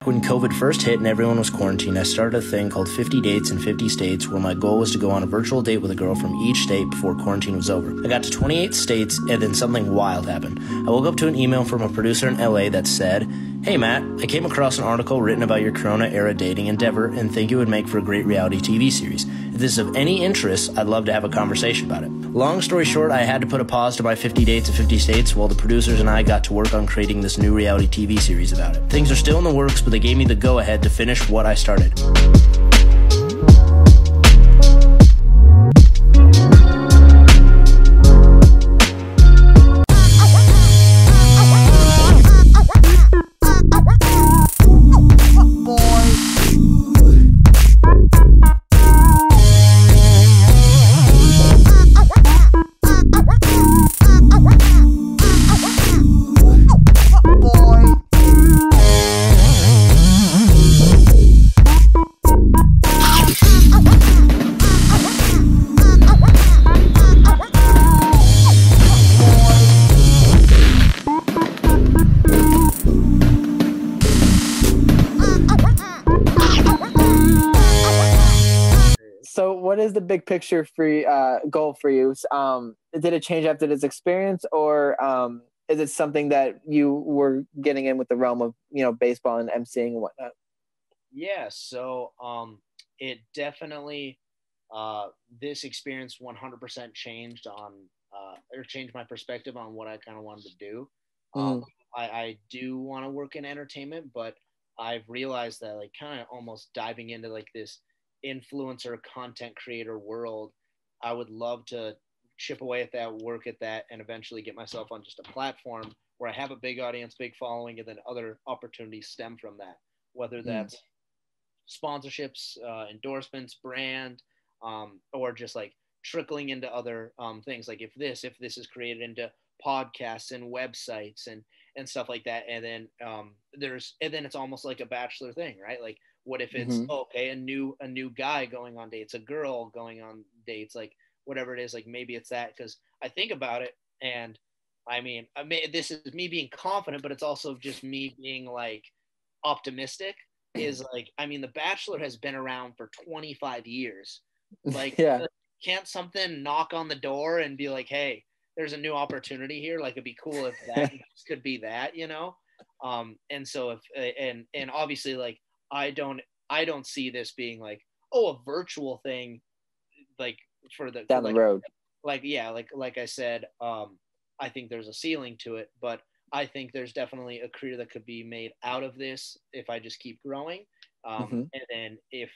When COVID first hit and everyone was quarantined, I started a thing called 50 Dates in 50 States, where my goal was to go on a virtual date with a girl from each state before quarantine was over. I got to 28 states, and then something wild happened. I woke up to an email from a producer in LA that said, "Hey Matt, I came across an article written about your Corona-era dating endeavor and think it would make for a great reality TV series. If this is of any interest, I'd love to have a conversation about it." Long story short, I had to put a pause to my 50 Dates in 50 States while the producers and I got to work on creating this new reality TV series about it. Things are still in the works, but they gave me the go-ahead to finish what I started. So what is the big picture goal for you? Did it change after this experience, or is it something that you were getting in with the realm of, baseball and emceeing and whatnot? Yeah, so it definitely, this experience 100% changed changed my perspective on what I kind of wanted to do. I do want to work in entertainment, but I've realized that kind of almost diving into this influencer content creator world, I would love to chip away at that, work at that, and eventually get myself on just a platform where I have a big audience, big following, and then other opportunities stem from that, whether that's sponsorships, endorsements, brand, or just trickling into other things. If this is created into podcasts and websites and stuff like that, and then it's almost like a Bachelor thing, right? What if it's a new guy going on dates, a girl going on dates, whatever it is, maybe it's that, because I think about it, and I mean, this is me being confident, but it's also just me being optimistic. Is The Bachelor has been around for 25 years. Yeah. Can't something knock on the door and be like, hey, there's a new opportunity here? It'd be cool if that could be that, and so and obviously I don't see this being a virtual thing, for the down the road. Like I said, I think there's a ceiling to it, but I think there's definitely a career that could be made out of this if I just keep growing. And then if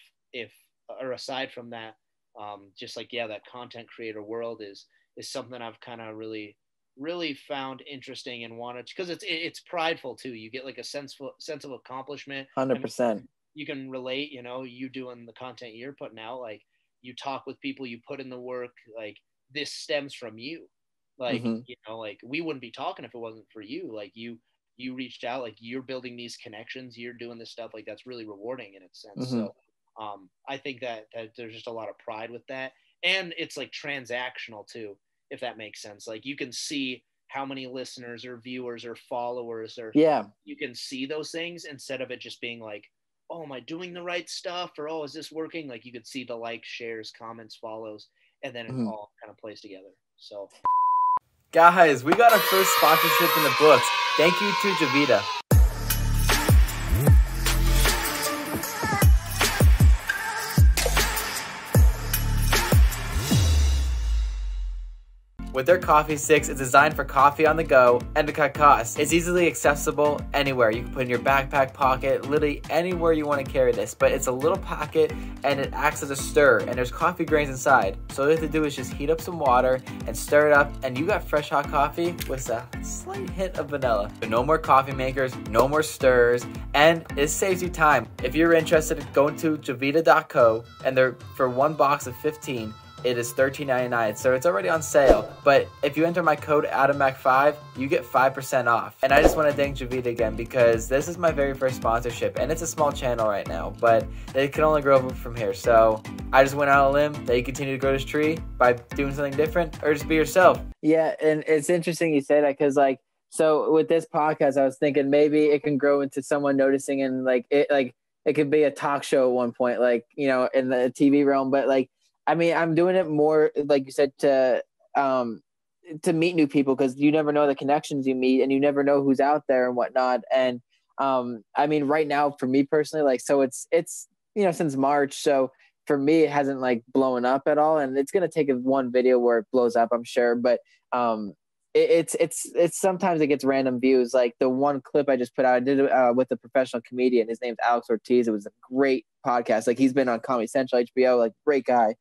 or aside from that, that content creator world is something I've kind of really found interesting and wanted, because it's prideful too. You get a sense of accomplishment. 100%. You can relate, you doing the content you're putting out, you talk with people, you put in the work, this stems from you. We wouldn't be talking if it wasn't for you. You reached out, you're building these connections, you're doing this stuff, that's really rewarding in its sense. So I think that there's just a lot of pride with that. And it's transactional too, if that makes sense. You can see how many listeners or viewers or followers, or you can see those things instead of it just being oh, am I doing the right stuff? Or, oh, is this working? You could see the likes, shares, comments, follows, and then it all kind of plays together. So, guys, we got our first sponsorship in the books. Thank you to Javita. With their coffee sticks, it's designed for coffee on the go and to cut costs. It's easily accessible anywhere. You can put it in your backpack pocket, literally anywhere you want to carry this. But it's a little pocket and it acts as a stir, and there's coffee grains inside. So all you have to do is just heat up some water and stir it up, and you got fresh hot coffee with a slight hint of vanilla. But no more coffee makers, no more stirs, and it saves you time. If you're interested, go to javita.co, and they're for one box of 15. It is $13.99, so it's already on sale. But if you enter my code AdamMac5, you get 5% off. And I just want to thank Javita again, because this is my very first sponsorship, and it's a small channel right now, but it can only grow from here. So I just went out on a limb that you continue to grow this tree by doing something different, or just be yourself. Yeah, and it's interesting you say that, because So with this podcast, I was thinking maybe it can grow into someone noticing, and like it could be a talk show at one point, like, you know, in the TV realm. But like, I mean, I'm doing it more, like you said, to meet new people, because you never know the connections you meet, and you never know who's out there and whatnot. And I mean, right now for me personally, like, so it's you know, since March, so for me it hasn't like blown up at all, and it's gonna take one video where it blows up, I'm sure. But it's sometimes it gets random views. Like the one clip I just put out, I did it with a professional comedian. His name's Alex Ortiz. It was a great podcast. Like, he's been on Comedy Central, HBO, like, great guy.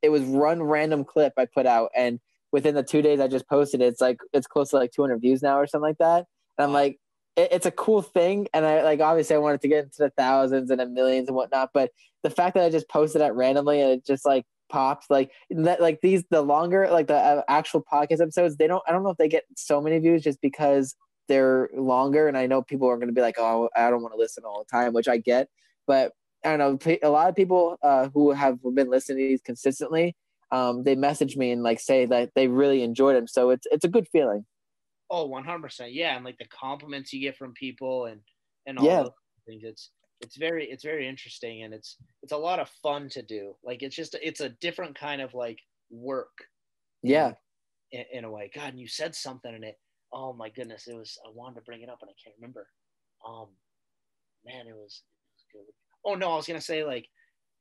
It was one random clip I put out, and within the 2 days I just posted it, it's close to like 200 views now or something like that. And I'm like, it's a cool thing. And I, like, obviously I wanted to get into the thousands and the millions and whatnot, but the fact that I just posted it randomly and it just like pops, like that, like the longer, like the actual podcast episodes, I don't know if they get so many views just because they're longer. And I know people are going to be like, oh, I don't want to listen all the time, which I get, but I don't know, a lot of people who have been listening to these consistently, they message me and like say that they really enjoyed them. So it's a good feeling. Oh, 100%. Yeah. And like the compliments you get from people and all those things, it's very interesting, and it's a lot of fun to do. Like, it's a different kind of like work. Yeah. In a way. God, and you said something in it. Oh my goodness. I wanted to bring it up and I can't remember. Man, it was good. Oh no, I was going to say, like,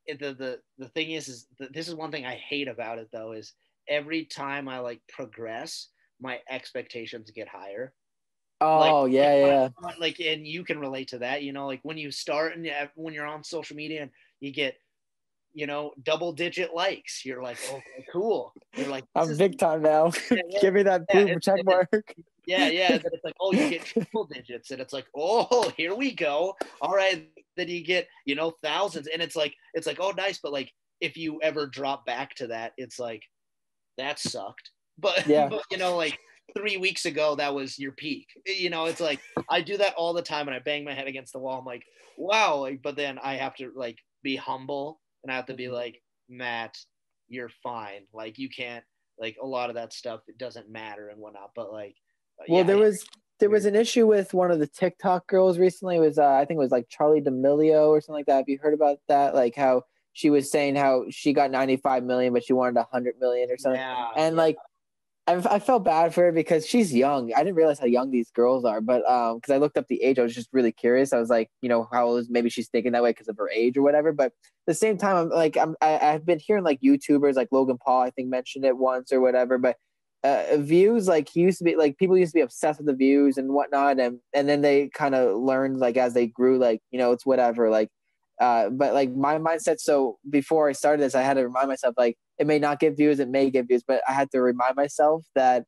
the thing is this is one thing I hate about it though, is every time I like progress, my expectations get higher. Oh, like, yeah. like, and you can relate to that, you know, like when you start and when you're on social media and you get, you know, double digit likes, you're like, okay, cool. You're like, I'm big time now. Give me that blue check mark. Yeah. Then it's like, oh, you get triple digits, and it's like, oh, here we go. All right. Then you get, you know, thousands, and it's like, oh, nice. But like, if you ever drop back to that, it's like, that sucked. But, yeah. but you know, like 3 weeks ago, that was your peak. You know, it's like, I do that all the time, and I bang my head against the wall. I'm like, wow. Like, but then I have to like be humble, and I have to be like, Matt, you're fine. Like, you can't, like, a lot of that stuff, it doesn't matter and whatnot. But like, well, yeah, there was an issue with one of the TikTok girls recently. It was I think it was like Charlie D'Amelio or something like that. Have you heard about that? Like, how she was saying how she got 95 million, but she wanted 100 million or something. And like, I felt bad for her because she's young. I didn't realize how young these girls are, but because I looked up the age, I was just really curious. I was like, you know, how old is, maybe she's thinking that way because of her age or whatever. But at the same time, I've been hearing like YouTubers like Logan Paul, I think, mentioned it once or whatever. But views, like, he used to be like, people used to be obsessed with the views and whatnot, and then they kind of learned, like, as they grew, like, you know, it's whatever, like. But like my mindset, so before I started this, I had to remind myself, like, it may not get views, it may get views, but I had to remind myself that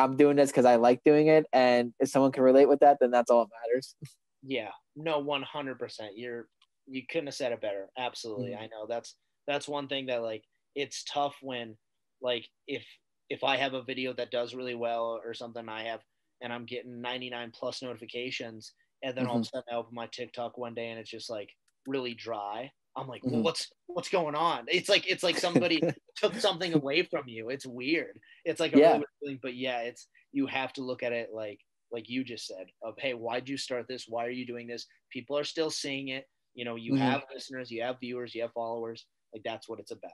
I'm doing this because I like doing it, and if someone can relate with that, then that's all that matters. Yeah, no, 100%. You couldn't have said it better. Absolutely. I know that's one thing that, like, it's tough when, like, if I have a video that does really well or something, and I'm getting 99 plus notifications, and then all of a sudden I open my TikTok one day and it's just like really dry. I'm like, well, what's going on? It's like somebody took something away from you. It's weird. It's like a really weird feeling, but yeah, you have to look at it like you just said, of, hey, why'd you start this? Why are you doing this? People are still seeing it. You know, you have listeners, you have viewers, you have followers. Like, that's what it's about.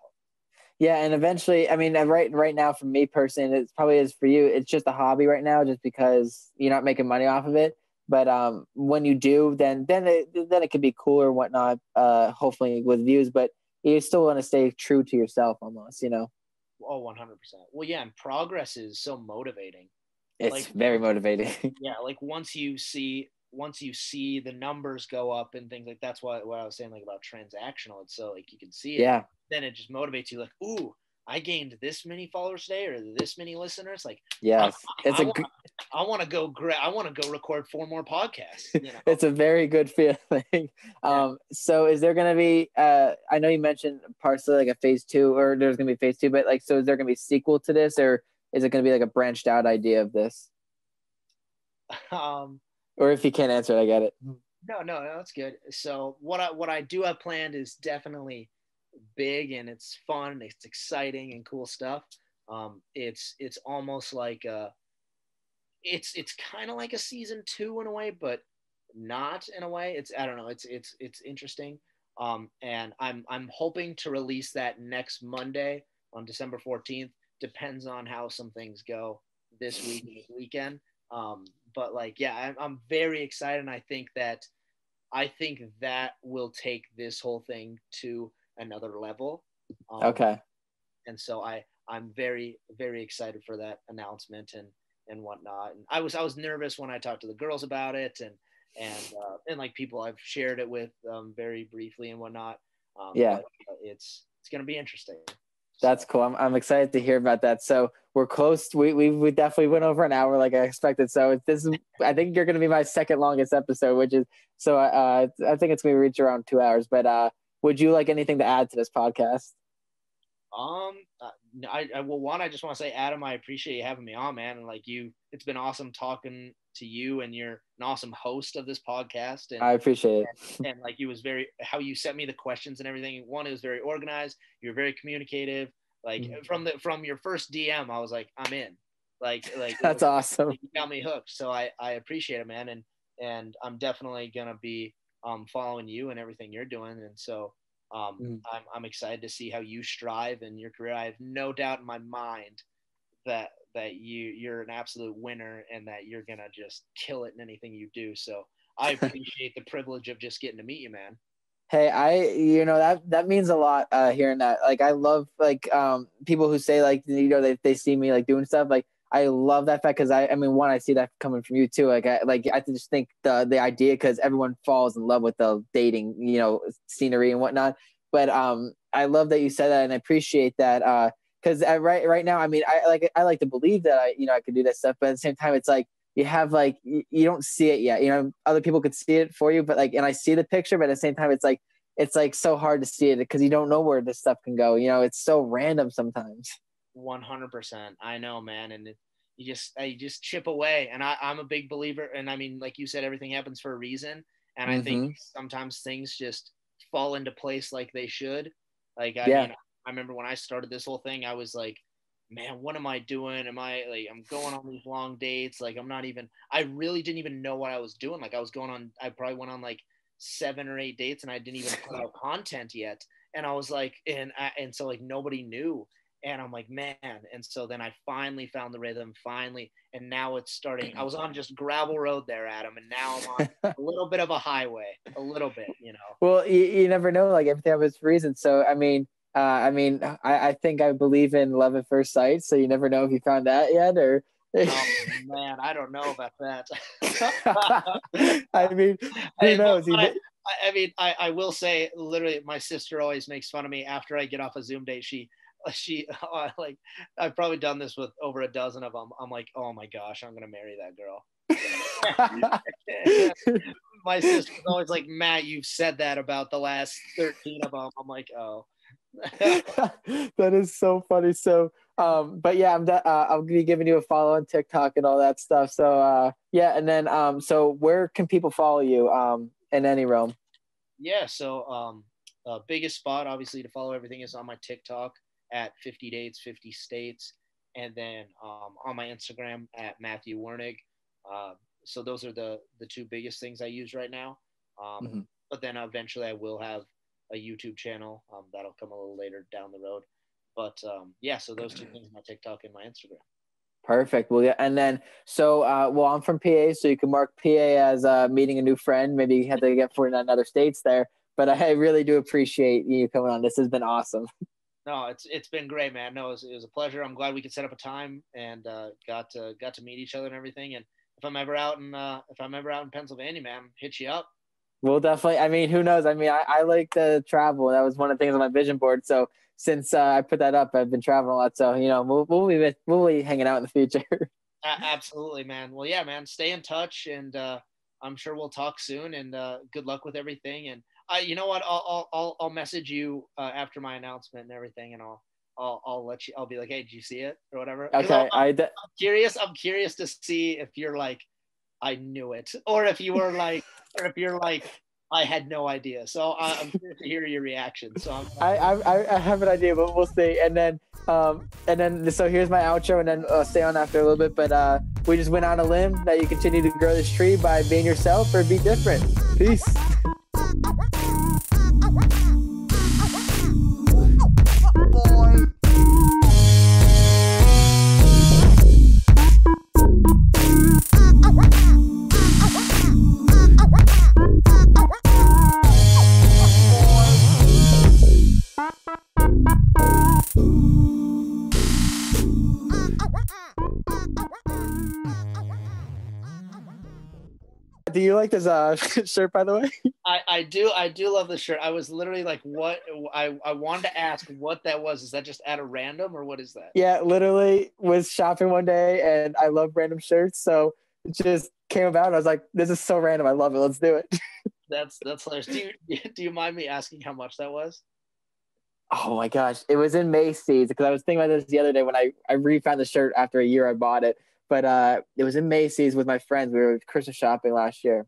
Yeah, and eventually, I mean, right now, for me personally, it probably is for you, it's just a hobby right now, just because you're not making money off of it. But when you do, then it could be cool or whatnot. Hopefully with views, but you still want to stay true to yourself, almost. You know. Oh, 100%. Well, yeah, and progress is so motivating. It's like, very motivating. Yeah, like once you see the numbers go up and things, like, that's what I was saying, like, about transactional. It's so, like, you can see it. Yeah. Then it just motivates you, like, ooh, I gained this many followers today, or this many listeners. Like, yes, I want to go record 4 more podcasts. You know? It's a very good feeling. So is there going to be, I know you mentioned partially like a phase 2, or there's going to be phase 2, but like, so is there going to be a sequel to this, or is it going to be like a branched out idea of this? Or if you can't answer it, I get it. No, that's good. So what I do have planned is definitely big, and it's fun, it's exciting and cool stuff. It's almost like it's kind of like a season 2 in a way, but not in a way. I don't know. It's interesting. And I'm hoping to release that next Monday on December 14th. Depends on how some things go this week and this weekend. But like, yeah, I'm very excited. And I think that will take this whole thing to another level. Okay. And so I'm very, very excited for that announcement and whatnot. And I was nervous when I talked to the girls about it and like people I've shared it with very briefly and whatnot. Yeah. But it's going to be interesting. That's cool. I'm excited to hear about that. So we're close. We definitely went over an hour like I expected. So I think you're going to be my second longest episode, which is, so I think it's going to reach around 2 hours, but would you like anything to add to this podcast? I just want to say, Adam, I appreciate you having me on, man. And like it's been awesome talking to you, and you're an awesome host of this podcast. And I appreciate it. And like, how you sent me the questions and everything. One, it was very organized. You're very communicative. Like from your first DM, I was like, I'm in. Like that's awesome. You got me hooked. So I appreciate it, man. And I'm definitely gonna be following you and everything you're doing. And so I'm excited to see how you strive in your career. I have no doubt in my mind that you're an absolute winner and that you're gonna just kill it in anything you do. So I appreciate the privilege of just getting to meet you, man. Hey, that means a lot hearing that. Like, I love like people who say like, they see me like doing stuff. Like, I love that fact because I mean, one, I see that coming from you too. Like, I just think the idea, because everyone falls in love with the dating, scenery and whatnot. But I love that you said that, and I appreciate that. Because right now, I mean, I like to believe that I could do that stuff, but at the same time, it's like you have like you don't see it yet. Other people could see it for you, but like, and I see the picture, but at the same time, it's like so hard to see it because you don't know where this stuff can go. It's so random sometimes. 100%. I know, man, and you just chip away. And I'm a big believer, and I mean, like you said, everything happens for a reason, and I think sometimes things just fall into place like they should. Like I mean, I remember when I started this whole thing, I was like, man, what am I doing? I'm going on these long dates. Like, I really didn't even know what I was doing. Like, I probably went on like 7 or 8 dates and I didn't even put out content yet. And I was like, and so like nobody knew. And I'm like, man. And so then I finally found the rhythm, and now it's starting. I was on just gravel road there, Adam, and now I'm on a little bit of a highway, a little bit, Well, you never know, like everything happens for a reason. So, I mean, I think I believe in love at first sight. So you never know if you found that yet, or. Oh man, I don't know about that. I mean, who knows? I will say, literally, my sister always makes fun of me after I get off a Zoom date. She like, I've probably done this with over a dozen of them. I'm like, oh my gosh, I'm gonna marry that girl. My sister's always like, Matt, you've said that about the last 13 of them. I'm like, oh. That is so funny. So but yeah, I'll be giving you a follow on TikTok and all that stuff. So yeah, and then so where can people follow you in any realm? Yeah, so biggest spot obviously to follow everything is on my TikTok at 50 dates 50 states, and then on my Instagram at Matthew Wurnig. So those are the two biggest things I use right now. But then eventually I will have a YouTube channel that'll come a little later down the road. But yeah, so those two things, my TikTok and my Instagram. Perfect. Well, yeah, and then so well, I'm from PA, so you can mark PA as meeting a new friend. Maybe you had to get for another states there, but I really do appreciate you coming on. This has been awesome. No, it's been great, man. No, it was a pleasure. I'm glad we could set up a time and got to meet each other and everything. And if I'm ever out in Pennsylvania, man, hit you up. Well, definitely. I mean, who knows? I mean, I like to travel. That was one of the things on my vision board. So since I put that up, I've been traveling a lot. So we'll be hanging out in the future. Absolutely, man. Well, yeah, man. Stay in touch, and I'm sure we'll talk soon. And good luck with everything. And you know what? I'll message you after my announcement and everything, and I'll let you. I'll be like, hey, did you see it or whatever? Okay. I'm curious. I'm curious to see if you're like, I knew it, or if you're like, I had no idea. So I'm curious to hear your reaction. So I have an idea, but we'll see. And then so here's my outro, and then stay on after a little bit. But we just went on a limb that you continue to grow this tree by being yourself or be different. Peace. Do you like this shirt, by the way? I do love the shirt. I was literally like, what? I wanted to ask what that was. Is that just at a random, or what is that? Yeah, literally was shopping one day and I love random shirts, so it just came about. I was like, this is so random. I love it. Let's do it. That's hilarious. Do you mind me asking how much that was? Oh my gosh, it was in Macy's, because I was thinking about this the other day when I refound the shirt after a year I bought it. But it was in Macy's with my friends. We were Christmas shopping last year.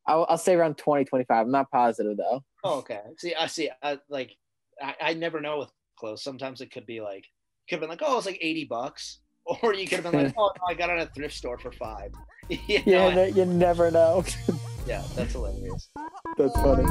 I'll say around 20-25. I'm not positive though. Oh, okay. See. I never know with clothes. Sometimes it could be like, oh, it's like $80, or you could have been like, oh no, I got it at a thrift store for $5. You never know. Yeah, that's hilarious. That's funny.